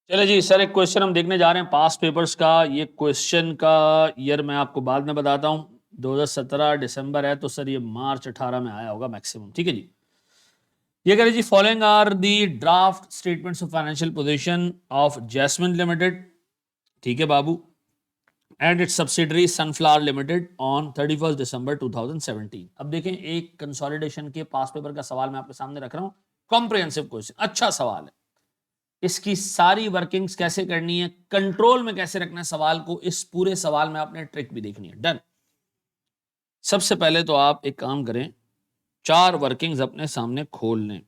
चले जी सर, एक क्वेश्चन हम देखने जा रहे हैं पास पेपर्स का। ये क्वेश्चन का ईयर मैं आपको बाद में बताता हूँ। 2017 दिसंबर है, तो सर ये मार्च 18 में आया होगा मैक्सिमम। ठीक है जी। ये कह रहे जी, following are the draft statements of financial position of Jasmine Limited, ठीक है बाबू, and its subsidiary Sunflower Limited on 31 December 2017। अब देखें, एक कंसोलिडेशन के पास पेपर का सवाल मैं आपके सामने रख रहा हूँ। कॉम्प्रिहेंसिव क्वेश्चन, अच्छा सवाल है। इसकी सारी वर्किंग्स कैसे करनी है, कंट्रोल में कैसे रखना है सवाल को, इस पूरे सवाल में आपने ट्रिक भी देखनी है। डन। सबसे पहले तो आप एक काम करें, 4 वर्किंग्स अपने सामने खोल लें।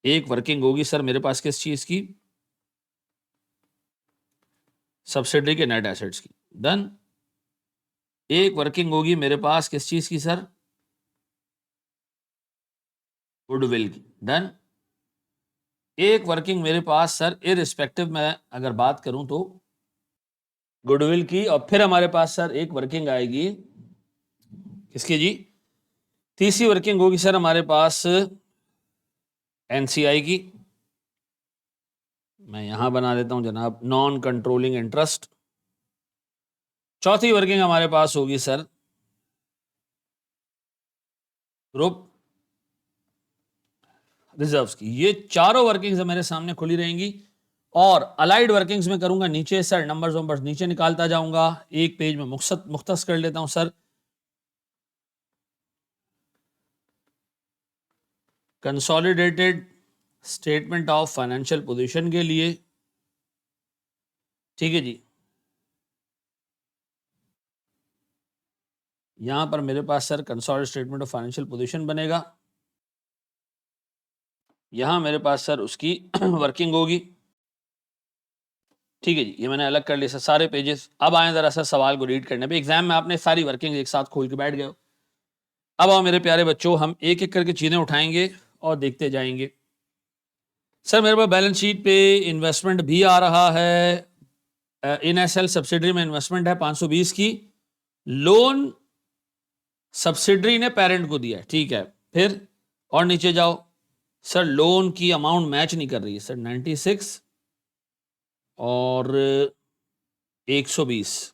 एक वर्किंग होगी सर मेरे पास किस चीज की, सब्सिडरी के नेट एसेट्स की। डन। एक वर्किंग होगी मेरे पास किस चीज की सर, गुडविल की। डन। एक वर्किंग मेरे पास सर इररिस्पेक्टिव में अगर बात करूं तो गुडविल की, और फिर हमारे पास सर एक वर्किंग आएगी किसकी जी, तीसरी वर्किंग होगी सर हमारे पास एनसीआई की। मैं यहां बना देता हूं जनाब, नॉन कंट्रोलिंग इंटरेस्ट। चौथी वर्किंग हमारे पास होगी सर ग्रुप रिजर्व्स की। ये चारों वर्किंग्स मेरे सामने खुली रहेंगी। और अलाइड वर्किंग्स में करूंगा नीचे सर, नंबर्स वंबर्स नीचे निकालता जाऊंगा। एक पेज में मुख्तस कर लेता हूं sir. Consolidated statement of financial position के लिए, ठीक है जी, यहां पर मेरे पास sir consolidated statement of financial position बनेगा। यहां मेरे पास सर उसकी वर्किंग होगी। ठीक है जी, ये मैंने अलग कर लिया सर सारे पेजेस। अब आए जरा सा सवाल को रीड करने पे। एग्जाम में आपने सारी वर्किंग एक साथ खोल के बैठ गए हो। अब आओ मेरे प्यारे बच्चों, हम एक एक करके चीजें उठाएंगे और देखते जाएंगे। सर मेरे पास बैलेंस शीट पे इन्वेस्टमेंट भी आ रहा है। इन एसएल सब्सिडरी में इन्वेस्टमेंट है 520 की। लोन सब्सिडरी ने पेरेंट को दिया है, ठीक है। फिर और नीचे जाओ सर, लोन की अमाउंट मैच नहीं कर रही है सर, 96 और 120।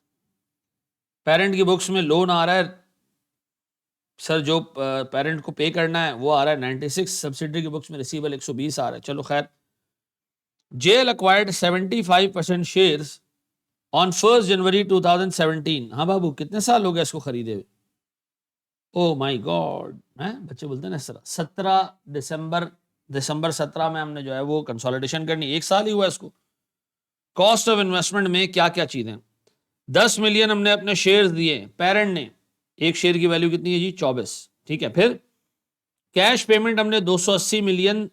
पेरेंट की बुक्स में लोन आ रहा है सर, जो पेरेंट को पे करना है वो आ रहा है 96, सब्सिडरी की बुक्स में रिसीवेबल 120 आ रहा है। चलो खैर। जेल अक्वायर्ड 75% शेयर्स ऑन 1 जनवरी 2017। हाँ बाबू, कितने साल हो गए इसको खरीदे हुए? ओ माय गॉड, हैं बच्चे बोलते हैं ना सर, 17 दिसंबर 17 में हमने जो है वो कंसोलिडेशन करनी, 1 साल ही हुआ इसको। कॉस्ट ऑफ इन्वेस्टमेंट में क्या क्या चीजें, 10 मिलियन हमने अपने शेयर्स दिए पेरेंट ने। एक शेयर की वैल्यू कितनी है जी, 24। ठीक है। फिर कैश पेमेंट हमने 280 मिलियन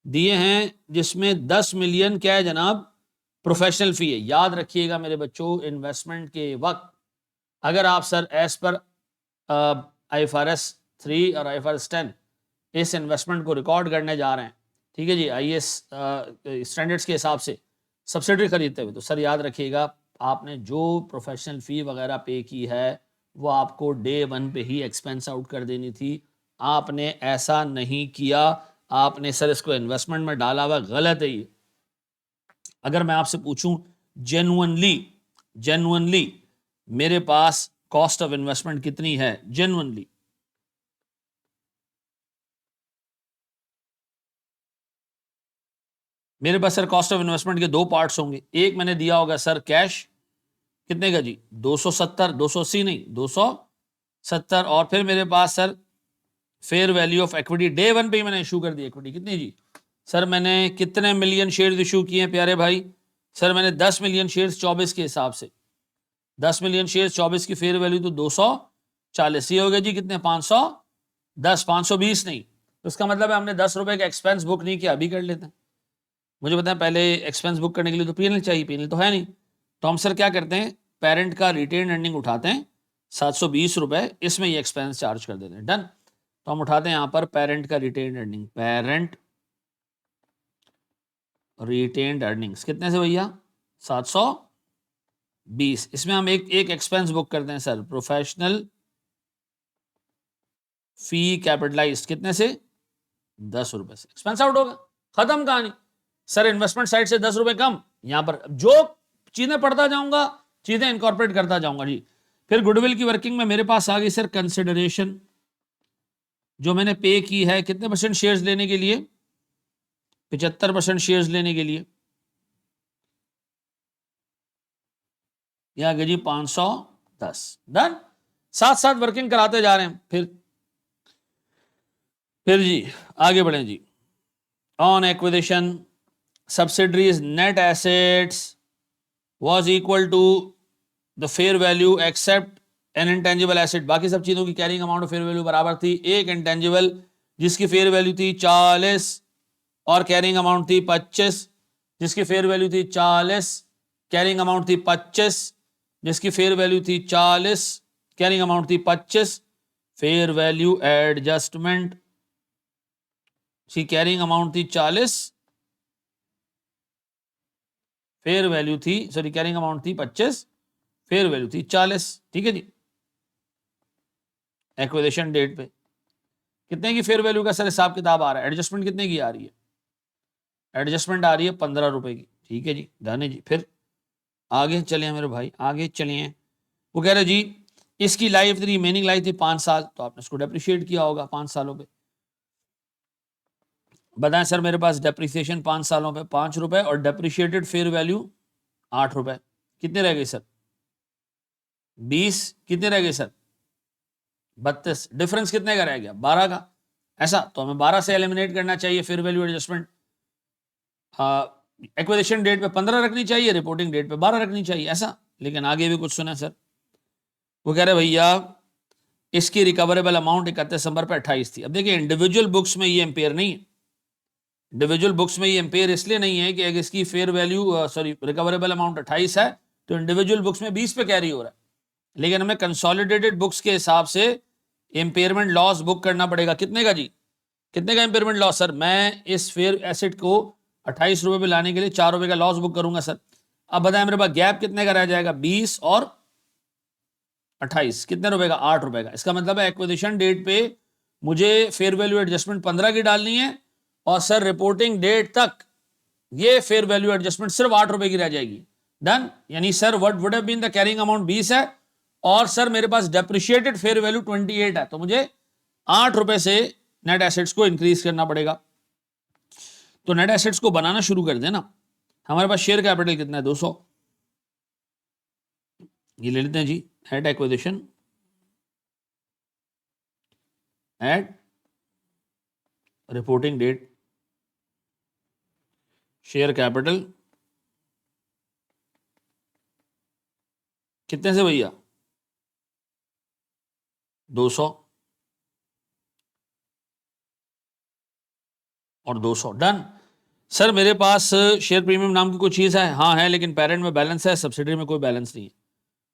दिए हैं, जिसमें 10 मिलियन क्या है जनाब, प्रोफेशनल फी है। याद रखिएगा मेरे बच्चों, इन्वेस्टमेंट के वक्त अगर आप सर एज पर IFRS 3 और IFRS 10 इस इन्वेस्टमेंट को रिकॉर्ड करने जा रहे हैं, ठीक है जी, IAS स्टैंडर्ड्स के हिसाब से सब्सिडरी खरीदते हुए, तो सर याद रखिएगा आपने जो प्रोफेशनल फी वगैरह पे की है वो आपको डे 1 पे ही एक्सपेंस आउट कर देनी थी। आपने ऐसा नहीं किया, आपने सर इसको इन्वेस्टमेंट में डाला हुआ, गलत है ये। अगर मैं आपसे पूछूं जेन्युइनली, जेन्युइनली मेरे पास कॉस्ट ऑफ इन्वेस्टमेंट कितनी है, जेन्युइनली, मेरे पास सर कॉस्ट ऑफ इन्वेस्टमेंट के 2 पार्ट्स होंगे। एक मैंने दिया होगा सर कैश, कितने का जी, 270, 280 नहीं, 270। और फिर मेरे पास sir fair value of equity, day 1 पे ही मैंने इशू कर दी इक्विटी। कितनी जी सर, मैंने कितने मिलियन शेयर्स इशू किए हैं प्यारे भाई? सर मैंने 10 मिलियन शेयर्स 24 के हिसाब से, 10 मिलियन शेयर्स 24 की फेयर वैल्यू तो 240। ये हो गया जी कितने, 510, 520 नहीं। तो इसका मतलब है हमने 10 रुपए का एक्सपेंस बुक नहीं किया। अभी कर लेते हैं। मुझे पता है पहले एक्सपेंस बुक करने के लिए तो पीएनएल चाहिए, पीएनएल तो है नहीं। तो हम सर क्या करते हैं, पेरेंट का रिटेन अर्निंग उठाते हैं 720 रुपए, इसमें ये एक्सपेंस चार्ज कर देते हैं। डन। तो हम उठाते हैं यहां पर पेरेंट का retain earning, parent retained earnings कितने से भैया, 720। इसमें हम एक एक एक्सपेंस बुक करते हैं सर, प्रोफेशनल फी कैपिटलाइज, कितने से, 10 रुपए से। एक्सपेंस आउट होगा, खत्म कहानी। सर इन्वेस्टमेंट साइड से 10 रुपए कम, यहां पर जो चीजें पढ़ता जाऊंगा, चीजें इनकॉर्पोरेट करता जाऊंगा जी। फिर गुडविल की वर्किंग में मेरे पास आ गई सर कंसिडरेशन, जो मैंने पे की है कितने परसेंट शेयर्स लेने के लिए, 75% शेयर्स लेने के लिए, यह आ गया जी 510। डन, साथ साथ वर्किंग कराते जा रहे हैं। फिर जी आगे बढ़े जी। On acquisition subsidiaries net assets was equal to the fair value except an intangible asset, बाकी सब चीजों की carrying amount of fair value बराबर थी। एक इंटेंजिबल जिसकी फेयर वैल्यू थी 40 और कैरिंग अमाउंट थी 25, जिसकी फेयर वैल्यू थी 40, कैरिंग अमाउंट थी 25, जिसकी फेयर वैल्यू थी 40, कैरिंग अमाउंट थी 25, फेयर वैल्यू एडजस्टमेंट की कैरिंग अमाउंट थी 40, फेयर वैल्यू थी, सॉरी कैरिंग अमाउंट थी 25, फेयर वैल्यू थी 40। ठीक है जी। एक्विजिशन डेट पे कितने की फेयर वैल्यू का सर हिसाब किताब आ रहा है, एडजस्टमेंट कितने की आ रही है, एडजस्टमेंट आ रही है 15 रुपए की। ठीक है जी, धन्य जी। फिर आगे चले मेरे भाई, आगे चलिए। वो कह रहे जी इसकी लाइफ रिमेनिंग लाइफ थी 5 साल, तो आपने इसको डेप्रिशिएट किया होगा 5 सालों पे। बताएं सर मेरे पास डेप्रिसिएशन 5 सालों पे 5 रुपए और डेप्रिशिएटेड फेयर वैल्यू 8 रुपए, कितने रह गए सर 20, कितने रह गए सर 32, डिफरेंस कितने का रह गया 12 का। ऐसा तो हमें 12 से एलिमिनेट करना चाहिए fair value adjustment. Acquisition date पे 15 रखनी चाहिए, रिपोर्टिंग डेट पे 12 रखनी चाहिए, ऐसा। लेकिन आगे भी कुछ सुना सर, वो कह रहे भैया इसकी रिकवरेबल अमाउंट 31 दिसंबर पे 28 थी। अब देखिए इंडिविजुअल बुक्स में ये एम्पेयर नहीं है, इंडिविजुअल बुक्स में ये एम्पेयर इसलिए नहीं है कि अगर इसकी fair value sorry recoverable amount 28 है तो इंडिविजुअल बुक्स में 20 पे कैरी हो रहा है, लेकिन हमें कंसोलिडेटेड बुक्स के हिसाब से एम्पेयरमेंट लॉस बुक करना पड़ेगा। कितने का जी, कितने का एम्पेयरमेंट लॉस सर, मैं इस फेयर एसेट को 28 रुपए पे लाने के लिए 4 रुपए का लॉस बुक करूंगा सर। अब बताएं मेरे पास गैप कितने का रह जाएगा, 20 और 28 कितने रुपए का, 8 रुपए का। इसका मतलब है एक्विजिशन डेट पे मुझे फेयर वैल्यू एडजस्टमेंट 15 की डालनी है और सर रिपोर्टिंग डेट तक ये फेयर वैल्यू एडजस्टमेंट सिर्फ 8 रुपए की रह जाएगी। डन, यानी sir what would have been the carrying amount 20 है और सर मेरे पास डेप्रिशिएटेड फेयर वैल्यू 28 है, तो मुझे 8 रुपए से नेट एसेट्स को इंक्रीज करना पड़ेगा। तो नेट एसेट्स को बनाना शुरू कर देना। हमारे पास शेयर कैपिटल कितना है 200, ये ले लेते हैं जी at acquisition at reporting date, share capital कितने से भैया 200 और 200। डन। सर मेरे पास शेयर प्रीमियम नाम की कोई चीज है, हाँ है, लेकिन पेरेंट में बैलेंस है, सब्सिडरी में कोई बैलेंस नहीं है।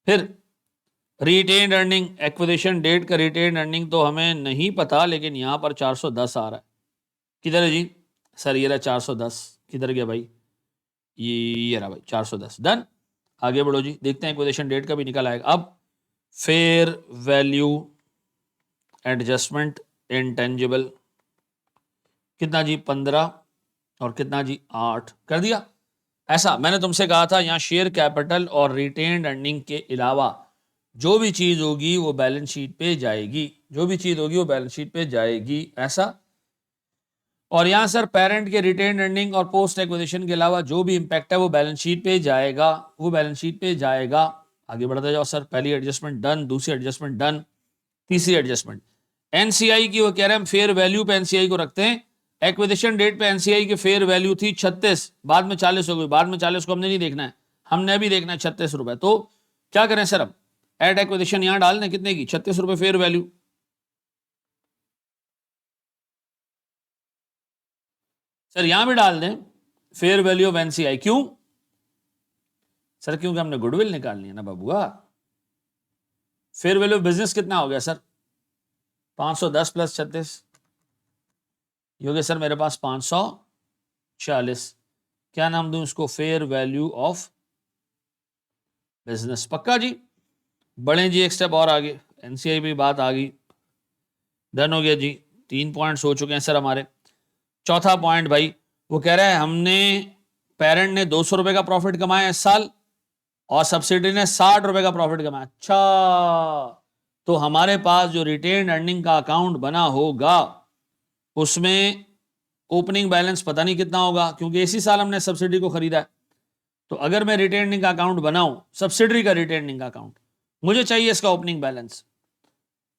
फिर रिटेन्ड अर्निंग, एक्विजिशन डेट का रिटेन्ड अर्निंग तो हमें नहीं पता, लेकिन यहां पर 410 आ रहा है। किधर है जी सर, ये रहा 410, किधर गया भाई, ये रहा भाई 410। डन, आगे बढ़ो जी, देखते हैं एक्विजिशन डेट का भी निकल आएगा। अब फेयर वैल्यू एडजस्टमेंट इंटेंजिबल कितना जी 15 और कितना जी 8 कर दिया। ऐसा मैंने तुमसे कहा था यहां शेयर कैपिटल और रिटेन्ड अर्निंग के अलावा जो भी चीज होगी वो बैलेंस शीट पे जाएगी, जो भी चीज होगी वो बैलेंस शीट पे जाएगी, ऐसा। और यहां सर पेरेंट के रिटेन्ड अर्निंग और पोस्ट एक्विजिशन के अलावा जो भी इंपैक्ट है वो बैलेंस शीट पे जाएगा, वो बैलेंस शीट पे जाएगा। आगे बढ़ते जाओ सर, पहली एडजस्टमेंट डन, दूसरी एडजस्टमेंट डन, तीसरी एडजस्टमेंट एनसीआई की, वो कह रहे हैं हम फेयर वैल्यू पे एनसीआई को रखते हैं। एक्विजिशन डेट पे एनसीआई की फेयर वैल्यू थी 36, बाद में 40 हो गई, बाद में 40 को हमने नहीं देखना है, हमने अभी देखना है 36 रुपए। तो क्या करें सर, अब एड एक्विजिशन यहां डाल दें कितने की, 36 रुपए फेयर वैल्यू। सर यहां भी डाल दें फेयर वैल्यू ऑफ एनसीआई, क्यों सर, क्योंकि हमने गुडविल निकालनी है ना बाबूआ। फेयर वैल्यू ऑफ बिजनेस कितना हो गया सर, 510 प्लस 36, ये हो गया सर मेरे पास 540। क्या नाम दूं इसको, फेयर वैल्यू ऑफ बिजनेस। पक्का जी, बढ़े जी एक स्टेप और आगे, एनसीआई भी बात आ गई, डन हो गया जी। 3 पॉइंट्स हो चुके हैं सर हमारे। चौथा पॉइंट भाई, वो कह रहा है हमने पेरेंट ने 200 रुपए का प्रॉफिट कमाया इस साल और सब्सिडरी ने 60 रुपए का प्रॉफिट कमाया। अच्छा, तो हमारे पास जो रिटेन अर्निंग का अकाउंट बना होगा उसमें ओपनिंग बैलेंस पता नहीं कितना होगा, क्योंकि इसी साल हमने सब्सिडी को खरीदा है। तो अगर मैं रिटेनिंग का अकाउंट बनाऊं, सब्सिडरी का रिटेनिंग का अकाउंट, मुझे चाहिए इसका ओपनिंग बैलेंस।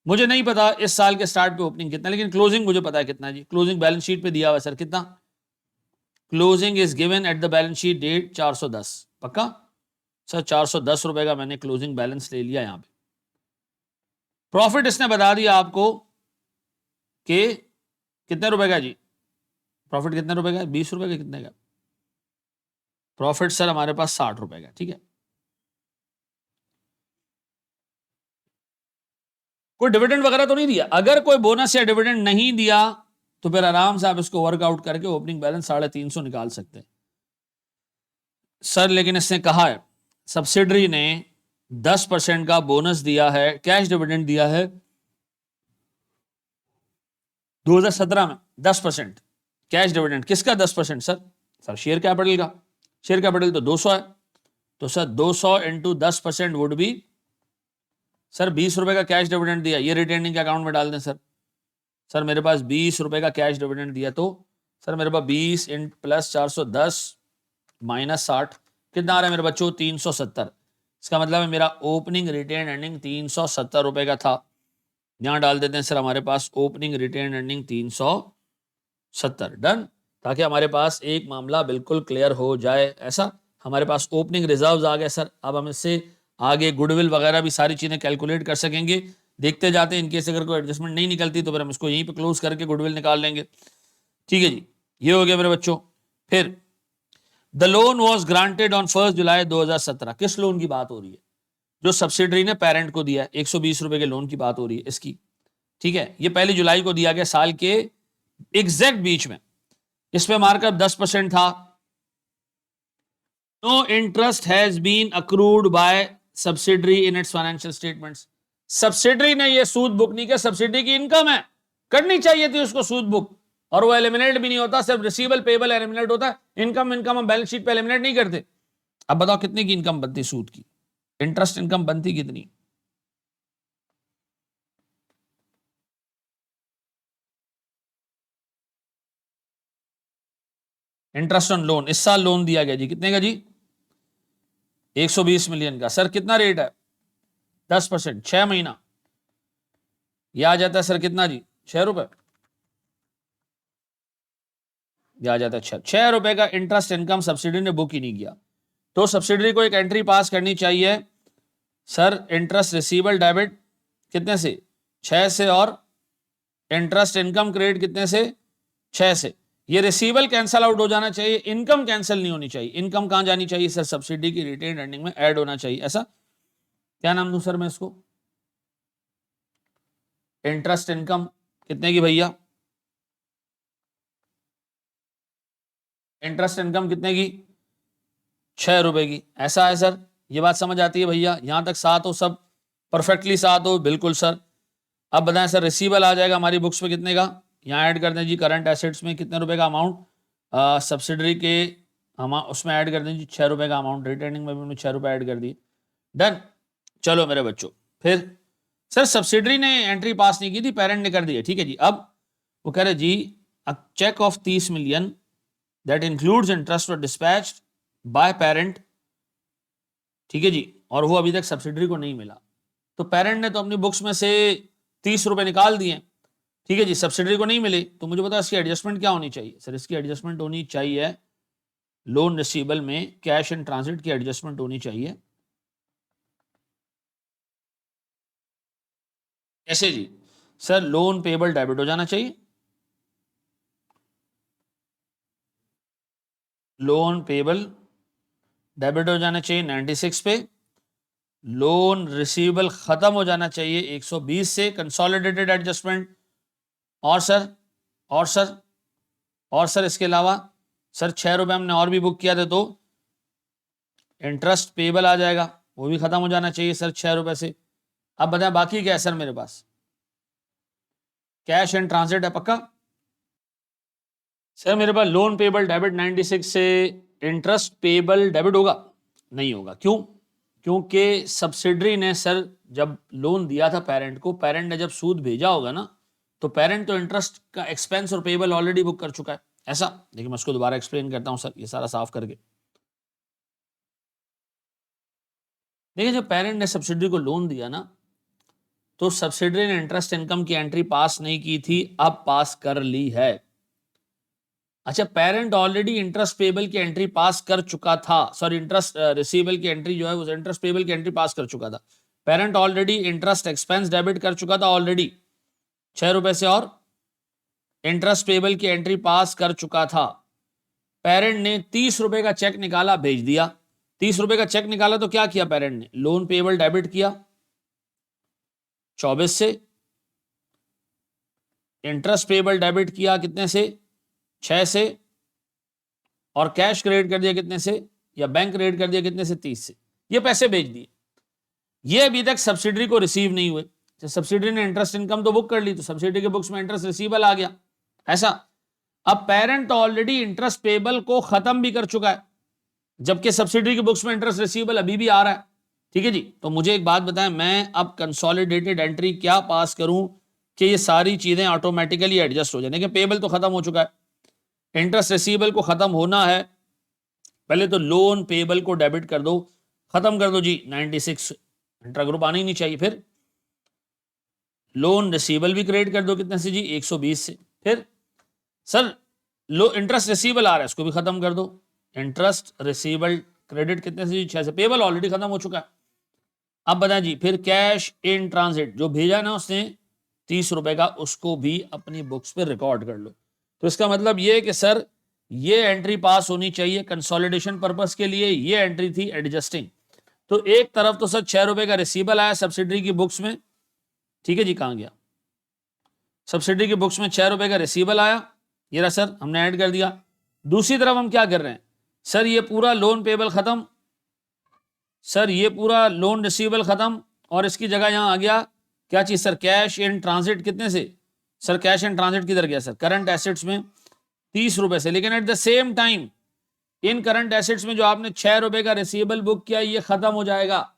मुझे नहीं पता इस साल के स्टार्ट पे ओपनिंग कितना, लेकिन क्लोजिंग मुझे पता है कितना जी। क्लोजिंग बैलेंस शीट पे दिया हुआ है सर, कितना? Closing is given at the balance sheet date 410। पक्का सर? 410 रुपए का मैंने क्लोजिंग बैलेंस ले लिया। यहां पे प्रॉफिट इसने बता दिया आपको कि कितने रुपए का जी। प्रॉफिट कितने रुपए का? 20 रुपए का। कितने का प्रॉफिट? सर हमारे पास 60 रुपए का। ठीक है, कोई डिविडेंड वगैरह तो नहीं दिया। अगर कोई बोनस या डिविडेंड नहीं दिया तो फिर आराम से आप इसको वर्कआउट करके ओपनिंग बैलेंस 350 निकाल सकते हैं सर। लेकिन इसने कहा है सब्सिडरी ने 10% का बोनस दिया है, कैश डिविडेंड दिया है 2017 में। 10% कैश डिविडेंड। किसका 10% सर? सर शेयर कैपिटल का। शेयर कैपिटल तो 200 है, तो sir 200 into 10% would be sir 20 रुपए का कैश डिविडेंड दिया, ये रिटेनिंग के अकाउंट में डाल दें सर। सर मेरे पास 20 रुपए का कैश डिविडेंड दिया, तो सर मेरे पास 20 इन प्लस 410 माइनस 60 कितना आ रहा है मेरे बच्चों? 370। इसका मतलब है मेरा ओपनिंग रिटेन अर्निंग 370 रुपए का था। यहां डाल देते हैं सर हमारे पास ओपनिंग रिटेन अर्निंग 370। डन, ताकि हमारे पास एक मामला बिल्कुल क्लियर हो जाए। ऐसा हमारे पास ओपनिंग रिजर्व्स आ गए सर। अब हम इससे आगे गुडविल वगैरह भी सारी चीजें कैलकुलेट कर सकेंगे। देखते जाते हैं, इनकेस अगर कोई एडजस्टमेंट नहीं निकलती तो फिर हम इसको यहीं पे क्लोज करके गुडविल निकाल लेंगे। ठीक है जी, ये हो गया मेरे बच्चों। फिर the loan was granted on 1 जुलाई 2017। किस लोन की बात हो रही है? जो सब्सिडरी ने पेरेंट को दिया, 120 रुपए के लोन की बात हो रही है इसकी। ठीक है, ये 1 जुलाई को दिया गया, साल के एग्जैक्ट बीच में। इस पे मार्कअप 10% था। No interest has been accrued by subsidiary in its financial statements. Subsidiary ने ये सूद बुक नहीं किया। सब्सिडरी की इनकम है, करनी चाहिए थी उसको सूद बुक, और वो एलिमिनेट भी नहीं होता। सिर्फ रिसीवेबल पेबल एलिमिनेट होता है। इनकम हम बैलेंस शीट पे एलिमिनेट नहीं करते। अब बताओ कितने की इनकम बनती सूद की? इंटरेस्ट इनकम बनती कितनी? इंटरेस्ट ऑन लोन, इस साल लोन दिया गया जी, कितने का जी? 120 मिलियन का। सर कितना रेट है? 10%। 6 महीना यह आ जाता है सर कितना जी? 6 रुपए। यह आ जाता है 6 रुपए का इंटरेस्ट इनकम सब्सिडी ने बुक ही नहीं किया। तो सब्सिडरी को एक एंट्री पास करनी चाहिए सर, इंटरेस्ट रिसीवेबल डेबिट कितने से? 6 से, और इंटरेस्ट इनकम क्रेडिट कितने से? 6 से। ये रिसीवेबल कैंसल आउट हो जाना चाहिए, इनकम कैंसिल नहीं होनी चाहिए। इनकम कहां जानी चाहिए सर? सब्सिडी की रिटेन अर्निंग में ऐड होना चाहिए। ऐसा क्या नाम दूं सर मैं इसको? इंटरेस्ट इनकम कितने की भैया? इंटरेस्ट इनकम कितने की? 6 रुपए की। ऐसा है सर, ये बात समझ आती है भैया? यहां तक साथ हो सब? परफेक्टली साथ हो? बिल्कुल सर। अब बताएं सर, रिसीवेबल आ जाएगा हमारी बुक्स में कितने का? यहाँ ऐड कर दें जी, करंट एसेट्स में कितने रुपए का अमाउंट, सब्सिडरी के हम उसमें ऐड कर दें जी 6 रुपए का अमाउंट। रिटर्निंग में भी हमने 6 रुपए ऐड कर दिए। डन। चलो मेरे बच्चों, फिर सर सब्सिडरी ने एंट्री पास नहीं की थी, पेरेंट ने कर दी है। ठीक है जी। अब वो कह रहे जी cheque of 30 million that includes interest और डिस्पैच बाय पेरेंट। ठीक है जी, और वो अभी तक सब्सिडरी को नहीं मिला। तो पेरेंट ने तो अपनी बुक्स में से 30 रुपए निकाल दिए। ठीक है जी, सब्सिडरी को नहीं मिले, तो मुझे बताओ इसकी एडजस्टमेंट क्या होनी चाहिए सर? इसकी एडजस्टमेंट होनी चाहिए लोन रिसीवेबल में कैश इन ट्रांजिट की एडजस्टमेंट होनी चाहिए। कैसे जी? सर लोन पेबल डेबिट हो जाना चाहिए। लोन पेबल डेबिट हो जाना चाहिए 96 पे। लोन रिसीवेबल खत्म हो जाना चाहिए 120 से, कंसोलिडेटेड एडजस्टमेंट। और सर, और सर, और सर इसके अलावा सर 6 रुपए हमने और भी बुक किया था, तो इंटरेस्ट पेबल आ जाएगा, वो भी खत्म हो जाना चाहिए सर 6 रुपए से। अब बताएं बाकी क्या है सर मेरे पास? कैश एंड ट्रांजिट है पक्का? सर मेरे पास लोन पेबल डेबिट 96 से इंटरेस्ट पेबल डेबिट होगा? नहीं होगा। क्यों? क्योंकि सब्सिडरी ने सर जब लोन दिया था पेरेंट को, पेरेंट ने जब सूद भेजा होगा ना, तो पेरेंट तो इंटरेस्ट का एक्सपेंस और पेबल ऑलरेडी बुक कर चुका है। ऐसा देखिए, मैं उसको दोबारा एक्सप्लेन करता हूं सर, ये सारा साफ करके। देखिए, जब पेरेंट ने सब्सिडरी को लोन दिया ना, तो सब्सिडरी ने इंटरेस्ट इनकम की एंट्री पास नहीं की थी, अब पास कर ली है। अच्छा, पेरेंट ऑलरेडी इंटरेस्ट पेबल की एंट्री पास कर चुका था, सॉरी इंटरेस्ट रिसीवेबल की एंट्री जो है वो इंटरेस्ट पेबल की एंट्री पास कर चुका था। Parent already interest expense debit कर चुका था ऑलरेडी 6 रुपए से, और इंटरेस्ट पेबल की एंट्री पास कर चुका था। पेरेंट ने 30 रुपए का चेक निकाला, भेज दिया। 30 रुपए का चेक निकाला तो क्या किया पेरेंट ने? लोन पेबल डेबिट किया 24 से, इंटरेस्ट पेबल डेबिट किया कितने से? 6 से, और कैश क्रेडिट कर दिया कितने से, या बैंक क्रेडिट कर दिया कितने से? 30 से। ये पैसे भेज दिए। ये अभी तक सब्सिडरी को रिसीव नहीं हुए। सब्सिडरी ने इंटरेस्ट इनकम तो बुक कर ली, तो सब्सिडरी के बुक्स में इंटरेस्ट रिसीवेबल आ गया। ऐसा अब पेरेंट ऑलरेडी इंटरेस्ट पेबल को खत्म भी कर चुका है, जबकि सब्सिडरी के बुक्स में इंटरेस्ट रिसीवेबल अभी भी आ रहा है। ठीक है जी, तो मुझे एक बात बताएं, मैं अब कंसोलिडेटेड एंट्री क्या पास करूं कि ये सारी चीजें ऑटोमेटिकली एडजस्ट हो जाए? देखिए, पेबल तो खत्म हो चुका है, इंटरेस्ट रिसीवेबल को खत्म होना है। पहले तो लोन पेबल को डेबिट कर दो, खत्म कर दो जी। 96 इंट्रा ग्रुप आना ही नहीं चाहिए। फिर लोन रिसीवेबल भी क्रेडिट कर दो कितने से जी? 120 से। फिर सर लो इंटरेस्ट रिसीवेबल आ रहा है, इसको भी खत्म कर दो। इंटरेस्ट रिसीवेबल क्रेडिट कितने से जी? 6 से। पेबल ऑलरेडी खत्म हो चुका है। अब बताएं जी, फिर कैश इन ट्रांजिट जो भेजा ना उसने 30 रुपए का, उसको भी अपनी बुक्स पे रिकॉर्ड कर लो। तो इसका मतलब ये है कि सर ये एंट्री पास होनी चाहिए कंसोलिडेशन पर्पस के लिए, ये एंट्री थी एडजस्टिंग। तो एक तरफ तो सर 6 रुपए का रिसीवेबल आया सब्सिडरी की बुक्स में, ठीक है जी, कहां गया? सब्सिडी की बुक्स में 6 रुपए का रिसीवेबल आया, ये रहा सर, हमने ऐड कर दिया। दूसरी तरफ हम क्या कर रहे हैं सर? ये पूरा लोन पेबल खत्म, सर ये पूरा लोन रिसीवेबल खत्म, और इसकी जगह यहां आ गया क्या चीज सर? कैश इन ट्रांजिट कितने से? सर कैश इन ट्रांजिट किधर गया सर? करंट एसेट्स में 30 रुपए से। लेकिन at the same time in current assets में जो आपने 6 रुपए का रिसीवेबल बुक किया, ये खत्म हो जाएगा,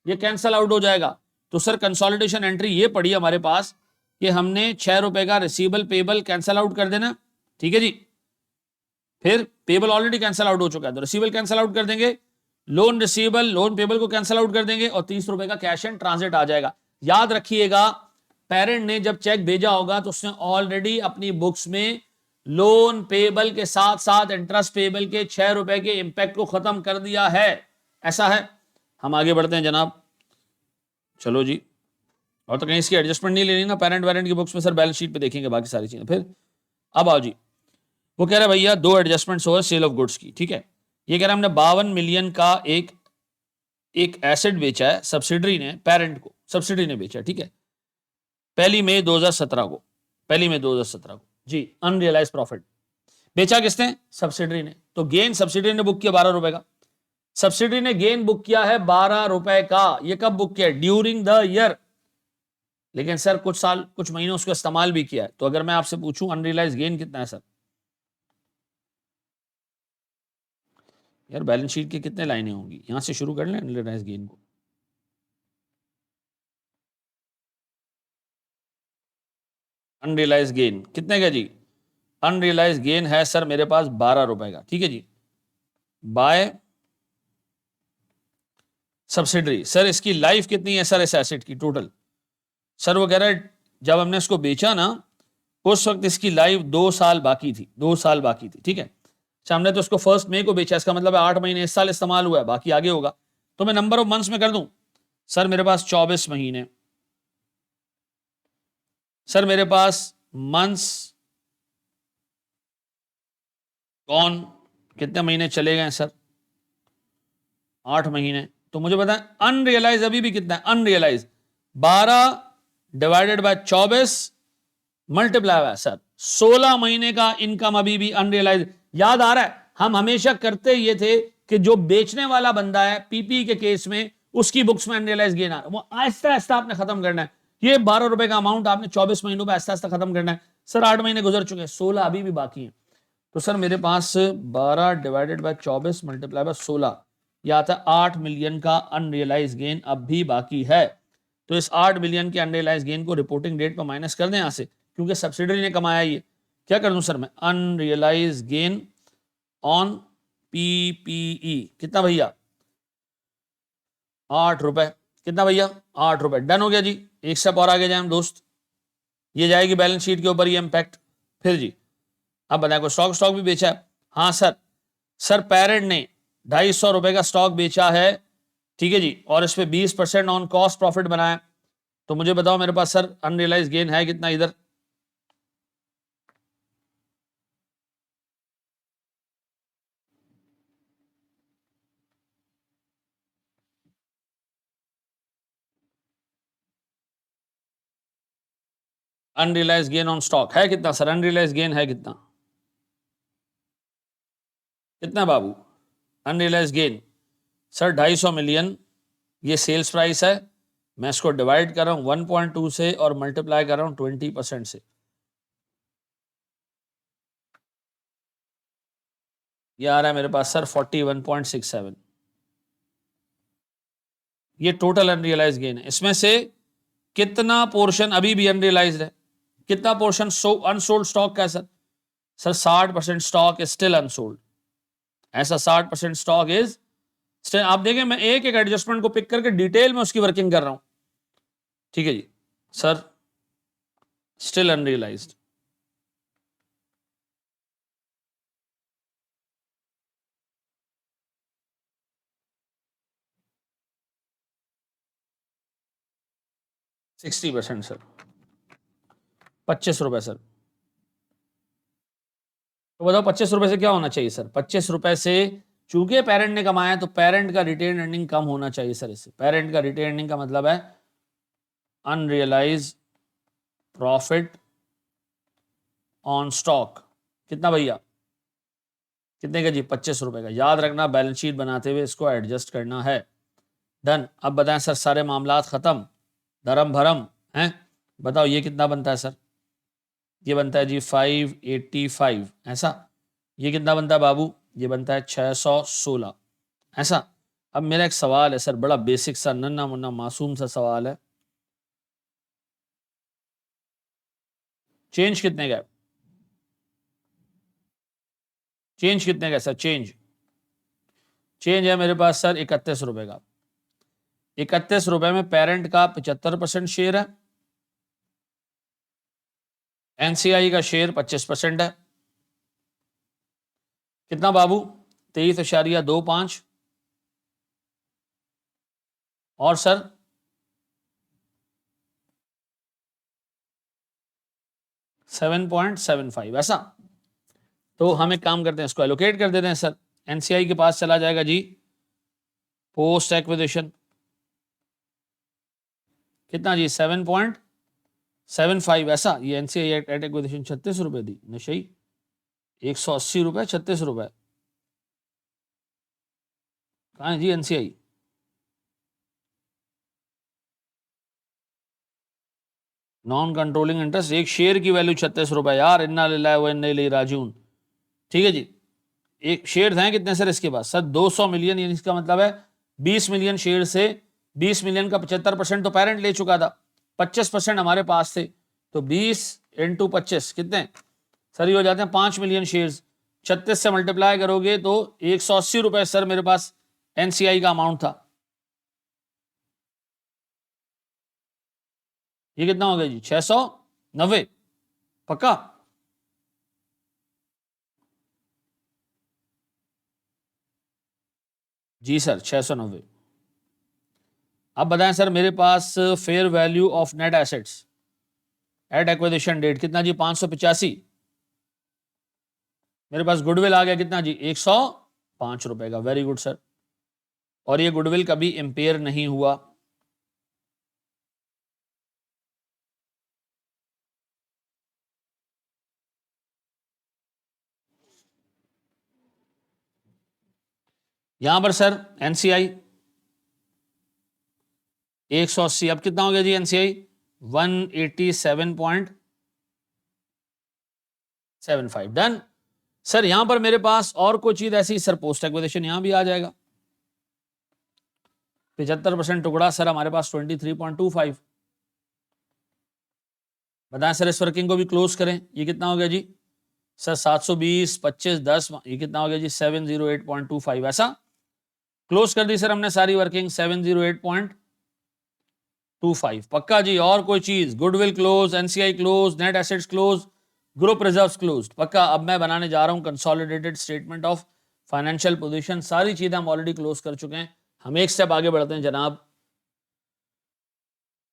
ये कैंसल आउट हो जाएगा। तो सर कंसोलिडेशन एंट्री ये पड़ी हमारे पास कि हमने 6 रुपए का रिसीवेबल पेबल कैंसल आउट कर देना, ठीक है जी। फिर पेबल ऑलरेडी कैंसल आउट हो चुका है, तो रिसीवेबल कैंसल आउट कर देंगे, लोन रिसीवेबल लोन पेबल को कैंसल आउट कर देंगे, और 30 रुपए का कैश एंड ट्रांजिट आ जाएगा। याद रखिएगा, पेरेंट ने जब चेक भेजा होगा तो उसने ऑलरेडी अपनी बुक्स में लोन पेबल के साथ साथ इंटरेस्ट पेबल के 6 रुपए के इंपैक्ट को खत्म कर दिया है। ऐसा है। हम आगे बढ़ते हैं जनाब, चलो जी। और तो कहीं इसकी एडजस्टमेंट नहीं लेनी ना, पेरेंट वेरेंट की बुक्स में सर बैलेंस शीट पे देखेंगे बाकी सारी चीजें। फिर अब आओ जी, वो कह रहा है भैया 2 एडजस्टमेंट्स हो सेल ऑफ गुड्स की, ठीक है। ये कह रहा है हमने 52 मिलियन का एक एसेट बेचा है सब्सिडरी ने, पेरेंट को सब्सिडरी ने बेचा, ठीक है, 1 मई 2017 को, 1 मई 2017 को जी। अनरियलाइज प्रॉफिट बेचा किसने? सब्सिडरी ने। तो गेन सब्सिडरी ने बुक किया 12 रुपए का। सब्सिडरी ने गेन बुक किया है 12 रुपए का। ये कब बुक किया? During the year. लेकिन सर कुछ साल कुछ महीने उसको इस्तेमाल भी किया है। तो अगर मैं आपसे पूछूं अनरियलाइज गेन कितना है सर? यार बैलेंस शीट की कितने लाइनें होंगी, यहां से शुरू कर लें अनरियलाइज गेन को। अनरियलाइज गेन कितने का जी? अनरियलाइज गेन है सर मेरे पास 12 रुपए का, ठीक है जी, बाय सब्सिडरी। सर इसकी लाइफ कितनी है सर इस एसेट की टोटल? सर वो कह रहा है जब हमने इसको बेचा ना, उस वक्त इसकी लाइफ 2 साल बाकी थी, 2 साल बाकी थी, ठीक है। अच्छा, हमने तो इसको 1 मई को बेचा, इसका मतलब है 8 महीने इस साल इस्तेमाल हुआ है, बाकी आगे होगा। तो मैं नंबर ऑफ मंथ्स में कर दूं सर, मेरे पास 24 महीने। सर मेरे पास मंथ्स कौन कितने महीने चले गए सर? 8 महीने। तो मुझे बताएं अनरियलाइज अभी भी कितना है? अनरियलाइज 12 डिवाइडेड बाय 24 मल्टीप्लाई हुआ सर 16 महीने का इनकम अभी भी अनरियलाइज। याद आ रहा है, हम हमेशा करते ये थे कि जो बेचने वाला बंदा है पीपी के केस में, उसकी बुक्स में अनरियलाइज गेन आ रहा है, वो आहिस्ता आहिस्ता आपने खत्म करना है। ये 12 रुपए का अमाउंट आपने 24 महीनों में आहिस्ता आहिस्ता खत्म करना है। सर 8 महीने गुजर चुके हैं, 16 अभी भी बाकी है। तो सर मेरे पास 12 डिवाइडेड बाय 24 मल्टीप्लाई बाय 16 यह आता है 8 मिलियन का अनरियलाइज गेन अब भी बाकी है। तो इस 8 मिलियन के अनरियलाइज गेन को रिपोर्टिंग डेट पर माइनस कर दें यहाँ से, क्योंकि सब्सिडरी ने कमाया ये। क्या कर दूं सर मैं, अनरियलाइज गेन ऑन पीपीई कितना भैया, 8 रुपए। कितना भैया, 8 रुपए। डन हो गया जी। एक स्टेप और आगे जाए हम दोस्त, ये जाएगी बैलेंस शीट के ऊपर ये इंपैक्ट। फिर जी अब बताए को स्टॉक स्टॉक भी बेचा है। हाँ सर, सर पेरेंट ने 250 रुपए का स्टॉक बेचा है, ठीक है जी, और इस पे 20% ऑन कॉस्ट प्रॉफिट बनाया। तो मुझे बताओ मेरे पास सर अनरियलाइज गेन है कितना इधर, अनरियलाइज गेन ऑन स्टॉक है कितना सर, अनरियलाइज गेन है कितना, कितना बाबू अनरियलाइज गेन। सर 250 मिलियन ये सेल्स प्राइस है, मैं इसको डिवाइड कर रहा हूं 1.2 से और मल्टीप्लाई कर रहा हूं 20% से, ये आ रहा है मेरे पास सर 41.67। ये टोटल अनरियलाइज गेन है। इसमें से कितना पोर्शन अभी भी अनरियलाइज्ड है, कितना पोर्शन अनसोल्ड स्टॉक का है sir, sir 60% stock is still unsold. ऐसा 60% स्टॉक इज स्टिल। आप देखें मैं एक एक एडजस्टमेंट को पिक करके डिटेल में उसकी वर्किंग कर रहा हूं, ठीक है जी। सर स्टिल अनरियलाइज्ड, %60 सर, 25 रुपए सर। तो बताओ 25 रुपए से क्या होना चाहिए सर, 25 रुपए से चूंकि पेरेंट ने कमाया तो पेरेंट का रिटेन अर्निंग कम होना चाहिए सर। इससे पेरेंट का रिटेन अर्निंग का मतलब है अनरियलाइज प्रॉफिट ऑन स्टॉक। कितना भैया, कितने का जी, 25 रुपए का। याद रखना बैलेंस शीट बनाते हुए इसको एडजस्ट करना है। डन। अब बताएं सर सारे मामलात खत्म, धर्म भरम हैं। बताओ ये कितना बनता है सर, ये बनता है जी 585 ऐसा। ये कितना बनता है बाबू, ये बनता है 616 ऐसा। अब मेरा एक सवाल है सर, बड़ा बेसिक सा नन्ना मुन्ना मासूम सा सवाल है, चेंज कितने का है, चेंज कितने का सर, चेंज चेंज है मेरे पास सर 31 रुपए का। 31 रुपए में पेरेंट का 75% शेयर है, एनसीआई का शेयर 25% है। कितना बाबू, 23.25। और सर 7.75 ऐसा। तो हम एक काम करते हैं, इसको एलोकेट कर देते हैं सर। एनसीआई के पास चला जाएगा जी पोस्ट एक्विजिशन, कितना जी 7.75 ऐसा। ये एनसीआई एट एक्विजिशन 36 रुपए दी नशई, 180 रुपए 36 रुपए। कहाँ है जी एनसीआई, नॉन कंट्रोलिंग इंटरेस्ट, एक शेयर की वैल्यू 36 रुपए यार, इन्ना लिल्लाहि व इन्ना इलैहि राजिऊन। ठीक है जी, एक शेयर हैं कितने सर इसके पास, सर 200 मिलियन, यानी इसका मतलब है 20 मिलियन शेयर से 20 मिलियन का 75% तो पेरेंट ले चुका था, 25% हमारे पास थे। तो 20 इंटू 25 कितने सर, ये हो जाते हैं 5 मिलियन शेयर्स। 36 से मल्टीप्लाई करोगे तो 180 रुपए सर मेरे पास एनसीआई का अमाउंट था। ये कितना हो गया जी, 690 पक्का। जी सर 690। अब बताएं सर मेरे पास fair value of net assets at acquisition date कितना जी, 585। मेरे पास गुडविल आ गया कितना जी, 105 रुपए का। Very good sir. और ये गुडविल कभी इंपेयर नहीं हुआ। यहां पर सर एनसीआई 180, अब कितना हो गया जी एनसीआई 187.75। डन। सर यहां पर मेरे पास और कोई चीज ऐसी, सर पोस्ट एक्विजिशन यहां भी आ जाएगा। 75% टुकड़ा सर हमारे पास 23.25। बताएं सर इस वर्किंग को भी क्लोज करें, ये कितना हो गया जी सर 720 25 10, ये कितना हो गया जी 708.25। ऐसा क्लोज कर दी सर हमने सारी वर्किंग 708.25। पक्का जी? और कोई चीज? Goodwill close, NCI close, net assets close, group reserves close. पक्का? अब मैं बनाने जा रहा हूं consolidated statement of financial position. सारी चीजें हम ऑलरेडी क्लोज कर चुके हैं। हम एक स्टेप आगे बढ़ते हैं जनाब।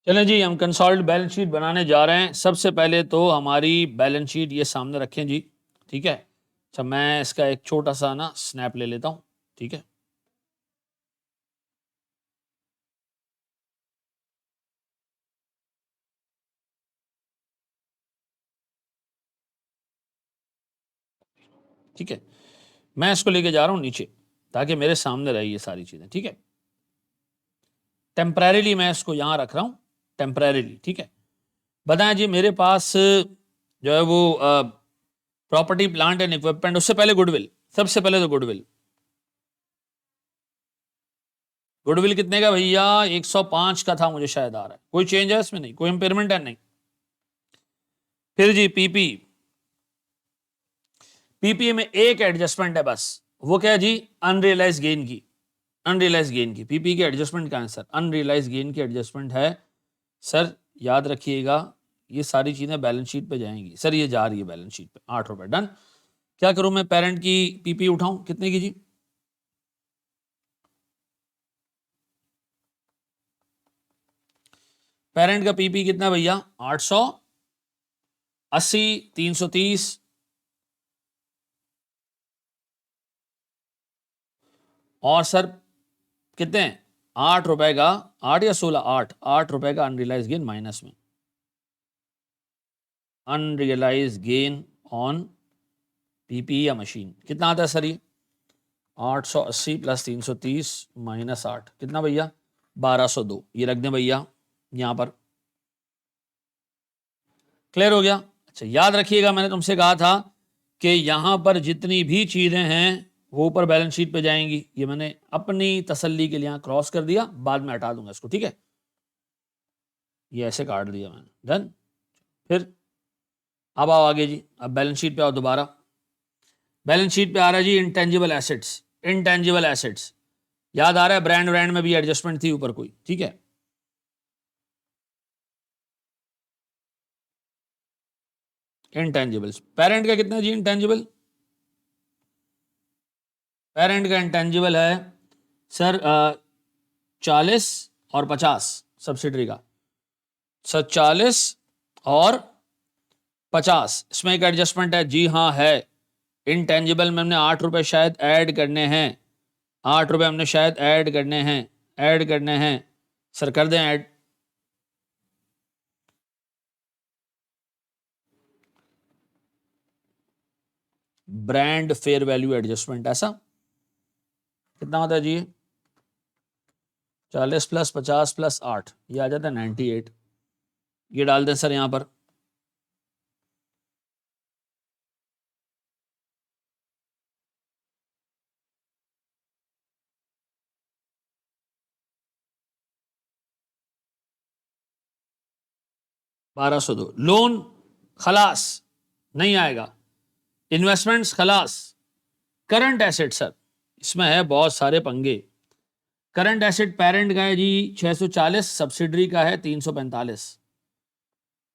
चलें जी, हम कंसोलिडेटेड बैलेंस शीट बनाने जा रहे हैं। सबसे पहले तो हमारी बैलेंस शीट ये सामने रखें जी, ठीक है। अच्छा, मैं इसका एक छोटा सा ना स्नैप ले लेता हूं, ठीक है। ठीक है, मैं इसको लेके जा रहा हूं नीचे ताकि मेरे सामने रहे ये सारी चीजें, ठीक है। टेम्परेरीली मैं इसको यहां रख रहा हूं, टेम्परेरीली, ठीक है। बताएं जी, मेरे पास जो है वो प्रॉपर्टी प्लांट एंड इक्विपमेंट, उससे पहले गुडविल, सबसे पहले तो गुडविल। गुडविल कितने का भैया? 105 का था मुझे शायद आ रहा है। कोई चेंज है इसमें? नहीं। कोई इंपेयरमेंट है? नहीं। फिर जी पीपी, पीपी में एक एडजस्टमेंट है बस, वो क्या है जी? अनरियलाइज गेन की। अनरियलाइज गेन की पीपी की एडजस्टमेंट का है सर, अनरियलाइज गेन की एडजस्टमेंट है सर। याद रखिएगा ये सारी चीजें बैलेंस शीट पे जाएंगी सर। ये जा रही है बैलेंस शीट पे, 8 रुपए। डन। क्या करूं मैं? पेरेंट की पीपी उठाऊं, कितने की जी? पेरेंट का पीपी कितना भैया? 880, 330 और सर कितने? 8 रुपए का, 8 या 16, 8 रुपए का अनरियलाइज गेन माइनस में। अनरियलाइज गेन ऑन पीपी या मशीन कितना आता है सर? ये 880 प्लस 330 माइनस 8 कितना भैया? 1202। ये रख दें भैया यहां पर। क्लियर हो गया? अच्छा, याद रखिएगा मैंने तुमसे कहा था कि यहां पर जितनी भी चीजें हैं वो ऊपर बैलेंस शीट पे जाएंगी। ये मैंने अपनी तसल्ली के लिए यहां क्रॉस कर दिया, बाद में हटा दूंगा इसको, ठीक है। ये ऐसे काट दिया मैंने। डन। फिर अब आओ आगे जी, अब बैलेंस शीट पे आओ दोबारा। बैलेंस शीट पे आ रहा है जी इंटेंजिबल एसेट्स। इंटेंजिबल एसेट्स याद आ रहा है? ब्रांड ब्रांड में भी एडजस्टमेंट थी ऊपर कोई, ठीक है। इंटेंजिबल्स, पेरेंट का कितना जी इंटेंजिबल? पेरेंट का इंटेंजिबल है सर 40 और 50 सब्सिडरी का। सर 40 और 50 इसमें एक एडजस्टमेंट है जी, हाँ है। इंटेंजिबल में हमने 8 रुपए शायद ऐड करने हैं, 8 रुपए हमने शायद ऐड करने हैं, ऐड करने हैं सर, कर दें add. Brand fair value adjustment, ऐसा कितना होता है जी? 40 प्लस 50 प्लस 8, ये आ जाता है 98। ये डाल दें सर यहां पर। बारह सौ दो। लोन खलास नहीं आएगा, इन्वेस्टमेंट्स खलास। करंट एसेट सर इसमें है बहुत सारे पंगे। करंट एसेट पेरेंट का है जी 640, सब्सिडरी का है 345।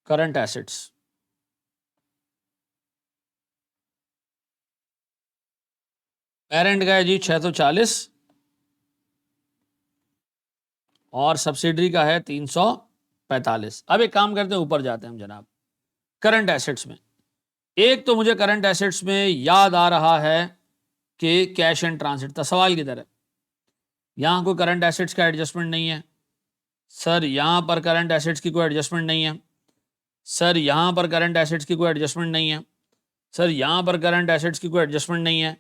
करंट एसेट्स पेरेंट का है जी 640 और सब्सिडरी का है 345। अब एक काम करते हैं, ऊपर जाते हैं हम जनाब करंट एसेट्स में। एक तो मुझे करंट एसेट्स में याद आ रहा है कि कैश एंड ट्रांसिट था। सवाल किधर है? यहां कोई करंट एसेट्स का एडजस्टमेंट नहीं है सर, यहां पर करंट एसेट्स की कोई एडजस्टमेंट नहीं है सर, यहां पर करंट एसेट्स की कोई एडजस्टमेंट नहीं है सर, यहां पर करंट एसेट्स की कोई एडजस्टमेंट नहीं है।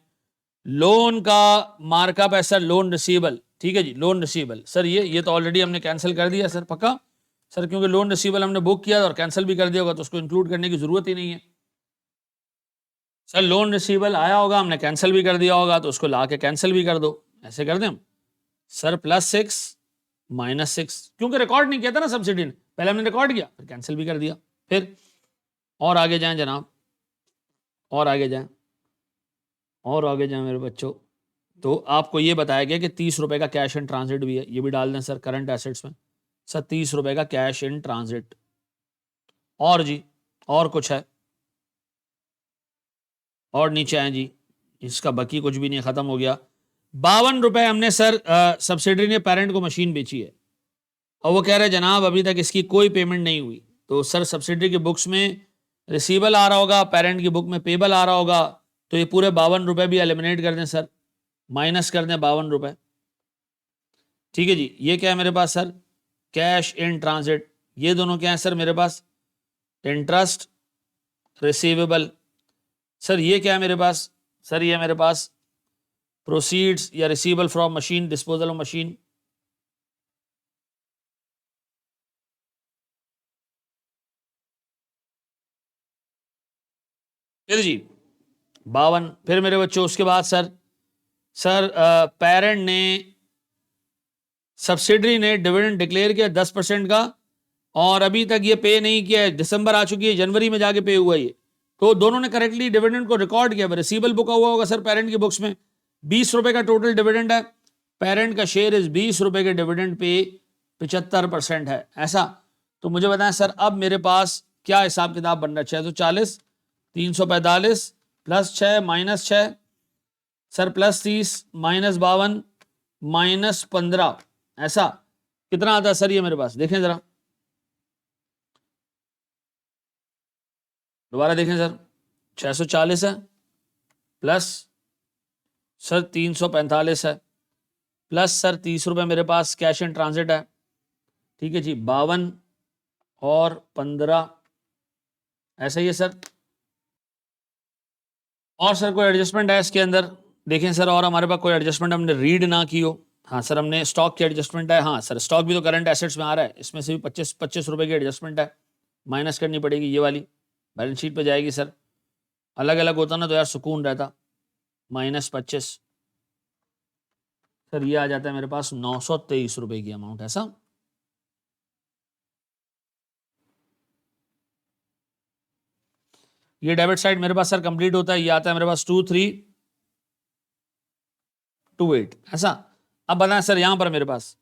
लोन का मार्कअप है सर लोन रिसीवेबल, ठीक है जी, लोन रिसीवेबल सर। ये तो ऑलरेडी हमने कैंसिल कर दिया सर, पक्का सर, क्योंकि लोन रिसीवेबल हमने बुक किया और कैंसिल भी कर दिया होगा तो उसको इंक्लूड करने की जरूरत ही नहीं है सर लोन रिसीवेबल आया होगा, हमने कैंसिल भी कर दिया होगा, तो उसको ला के कैंसिल भी कर दो, ऐसे कर दें हम। सर +6 -6, क्योंकि रिकॉर्ड नहीं किया था ना सब्सिडी ने, पहले हमने रिकॉर्ड किया फिर कैंसिल भी कर दिया। फिर और आगे जाएं जनाब, और आगे जाएं, और आगे जाएं मेरे बच्चों। तो आपको ये बताया गया कि 30 रुपए का कैश इन ट्रांजिट भी है, ये भी डाल दें सर करंट एसेट्स में। सर 30 रुपए का कैश इन ट्रांजिट। और जी और कुछ है? और नीचे आए जी, इसका बाकी कुछ भी नहीं, खत्म हो गया। 52 रुपए हमने सर सब्सिडरी ने पेरेंट को मशीन बेची है, और वो कह रहे जनाब अभी तक इसकी कोई पेमेंट नहीं हुई। तो सर सब्सिडरी की बुक्स में रिसीवेबल आ रहा होगा, पेरेंट की बुक में पेबल आ रहा होगा, तो ये पूरे 52 रुपए भी एलिमिनेट कर दें सर, माइनस कर दें 52 रुपए। ठीक है जी, ये क्या है मेरे पास सर? Cash in transit. ये दोनों क्या है सर मेरे पास? Interest receivable. सर ये क्या है मेरे पास? सर ये मेरे पास प्रोसीड्स या receivable from machine, disposal of machine. फिर जी 52, फिर मेरे बच्चों उसके बाद सर, पेरेंट ने, सब्सिडरी ने डिविडेंड डिक्लेयर किया 10% का, और अभी तक ये पे नहीं किया है, दिसंबर आ चुकी है, जनवरी में जाके पे हुआ ये। तो दोनों ने करेक्टली डिविडेंड को रिकॉर्ड किया, रिसीवेबल बुका हुआ होगा सर पेरेंट की बुक्स में। 20 रुपए का टोटल डिविडेंड है, पेरेंट का शेयर इस 20 रुपए के डिविडेंड पे 75% है, ऐसा। तो मुझे बताएं सर अब मेरे पास क्या हिसाब किताब बनना चाहिए? तो 40, 345 +6 -6, सर +30 -52 -15, ऐसा कितना आता है सर ये मेरे पास? देखें जरा, दोबारा देखें सर। 640 है, प्लस सर 345 है, प्लस सर 30 रुपए मेरे पास कैश इन ट्रांजिट है। ठीक है जी, 52 और 15, ऐसा ही है सर। और सर कोई एडजस्टमेंट है इसके अंदर? देखें सर, और हमारे पास कोई एडजस्टमेंट हमने रीड ना की हो? हाँ सर, हमने स्टॉक की एडजस्टमेंट है। हाँ सर, स्टॉक भी तो करंट एसेट्स में आ रहा है, इसमें से भी 25 रुपए की एडजस्टमेंट है, माइनस करनी पड़ेगी, ये वाली बैलेंस शीट पे जाएगी सर। अलग अलग होता ना तो यार सुकून रहता। -25, सर ये आ जाता है मेरे पास 923 रुपए की अमाउंट, ऐसा। ये डेबिट साइड मेरे पास सर कंप्लीट होता है, ये आता है मेरे पास 2328, ऐसा। अब बताएं सर, यहां पर मेरे पास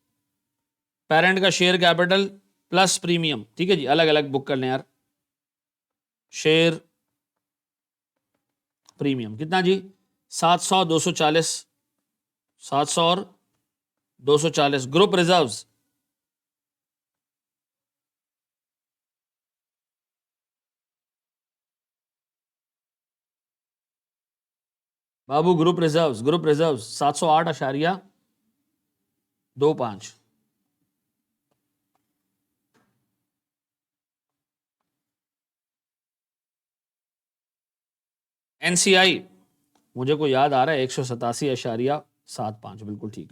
पेरेंट का शेयर कैपिटल प्लस प्रीमियम, ठीक है जी, अलग अलग बुक कर लें यार। शेयर प्रीमियम कितना जी? 700, 240, 700 और 240। ग्रुप रिजर्व्स, बाबू ग्रुप रिजर्व्स 708.25। एनसीआई मुझे को याद आ रहा है 187.75, बिल्कुल ठीक।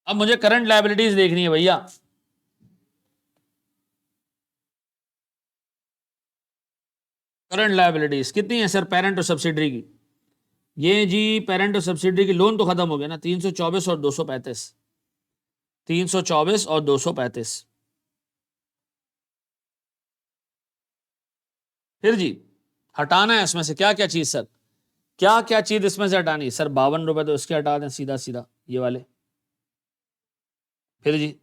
अब मुझे करंट लायबिलिटीज देखनी है भैया। करंट लायबिलिटीज कितनी है सर पेरेंट और सब्सिडरी की? ये जी पेरेंट और सब्सिडरी की लोन तो खत्म हो गया ना, 324 और 235, 324 और 235। फिर जी हटाना है इसमें से क्या क्या चीज सर? क्या क्या चीज इसमें से हटानी है सर? 52 रुपए तो इसके हटा दें सीधा सीधा, ये वाले। फिर जी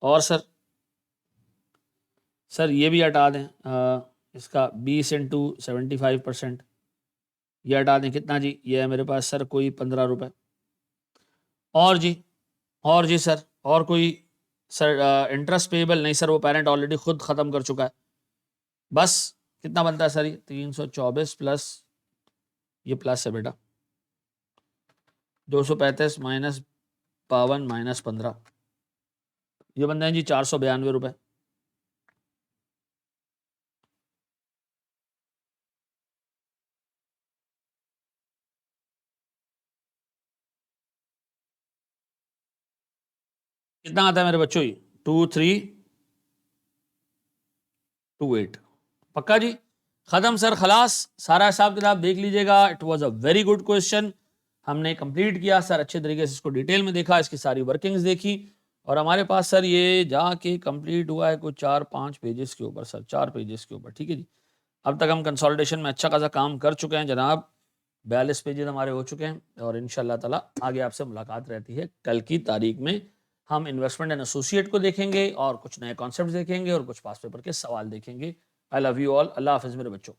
और सर ये भी हटा दें, इसका 20 × 75%, ये हटा दें। कितना जी? ये है मेरे पास सर कोई 15 रुपए। और जी, और जी सर, और कोई सर? इंटरेस्ट पेबल नहीं सर, वो पेरेंट ऑलरेडी खुद ख़त्म कर चुका है। बस कितना बनता है सर? ये 324 प्लस, ये प्लस है बेटा, 235 -52 -15, ये बनते हैं जी 492 रुपये। कितना आता है मेरे बच्चों? ही 2328, पक्का जी? ख़त्म सर, खलास, सारा हिसाब किताब देख लीजिएगा। It was a very good question, हमने कंप्लीट किया सर, अच्छे तरीके से इसको डिटेल में देखा, इसकी सारी वर्किंग्स देखी, और हमारे पास सर ये जाके कंप्लीट हुआ है कुछ 4-5 पेजेस के ऊपर सर, 4 पेजेस के ऊपर, ठीक है जी। अब तक हम कंसोलिडेशन में अच्छा खासा काम कर चुके हैं जनाब, 42 पेजेस हमारे हो चुके हैं, और इंशाल्लाह ताला आगे आपसे मुलाकात रहती है कल की तारीख में। हम इन्वेस्टमेंट एंड एसोसिएट को देखेंगे और कुछ नए कॉन्सेप्ट देखेंगे और कुछ पास पेपर के सवाल देखेंगे। आई लव यू ऑल, अल्लाह हाफिज़ मेरे बच्चों।